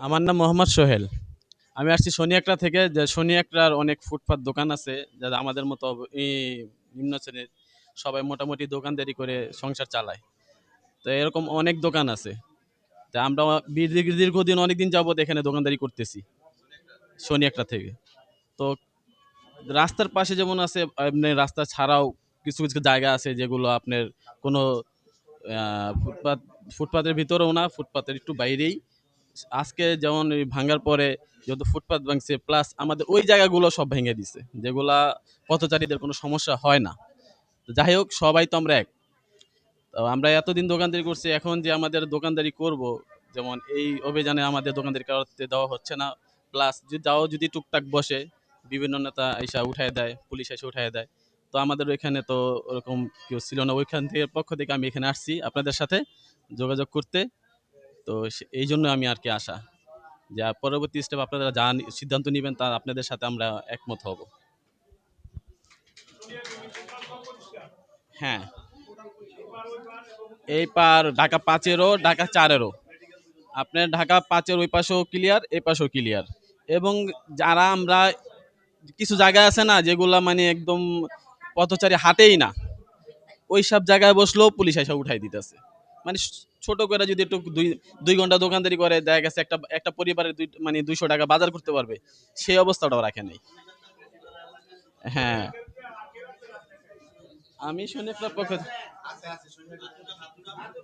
আমার নাম মোহাম্মদ সোহেল। আমি আসছি শনি একটা থেকে। যে শনি একটার অনেক ফুটপাত দোকান আছে যারা আমাদের মতো এই নিম্ন শ্রেণীর সবাই মোটামুটি দোকানদারি করে সংসার চালায়। তো এরকম অনেক দোকান আছে। তা আমরা দীর্ঘদিন অনেকদিন যাবত এখানে দোকানদারি করতেছি শনি একটা থেকে। তো রাস্তার পাশে যেমন আছে, এমনি রাস্তা ছাড়াও কিছু কিছু জায়গা আছে যেগুলো আপনার কোনো ফুটপাত ফুটপাতের ভিতরেও না, ফুটপাতের একটু বাইরেই। আজকে যেমন এই ভাঙার পরে যেহেতু ফুটপাত ভাঙছে, প্লাস আমাদের ওই জায়গাগুলো সব ভেঙে দিছে, যেগুলা পথচারীদের কোনো সমস্যা হয় না। তো যাই হোক, সবাই তো আমরা এক। তো আমরা এতদিন দোকানদারি করছি, এখন যে আমাদের দোকানদারি করব, যেমন এই অভিযানে আমাদের দোকানদারি করতে দেওয়া হচ্ছে না। প্লাস যদি টুকটাক বসে, বিভিন্ন নেতা এসে উঠায় দেয়, পুলিশ এসে উঠায় দেয়। তো আমাদের ওইখানে তো ওরকম কেউ ছিল না, ওইখান থেকে পক্ষ থেকে আমি এখানে আসছি আপনাদের সাথে যোগাযোগ করতে। তো এই জন্য আমি আর কি আসা, যে পরবর্তী স্টেপ আপনারা যা সিদ্ধান্ত নেবেন তা আপনাদের সাথে আমরা একমত হব। হ্যাঁ, এই পার ঢাকা 5-এরও ঢাকা 4-এরও। আপনার ঢাকা 5-এর ওই পাশেও ক্লিয়ার, এই পাশেও ক্লিয়ার। এবং যারা আমরা কিছু জায়গা আছে না যেগুলা মানে একদম পথচারী হাতেই না, ওই সব জায়গায় বসলেও পুলিশ এসে উঠাই দিতেছে। মানে ছোট করে যদি একটু দুই দুই ঘন্টা দোকানদারি করে, দেখা গেছে একটা একটা পরিবারের মানে 200 টাকা বাজার করতে পারবে, সেই অবস্থাটাও রাখে নাই। হ্যাঁ, আমি শুনে আপনার পক্ষ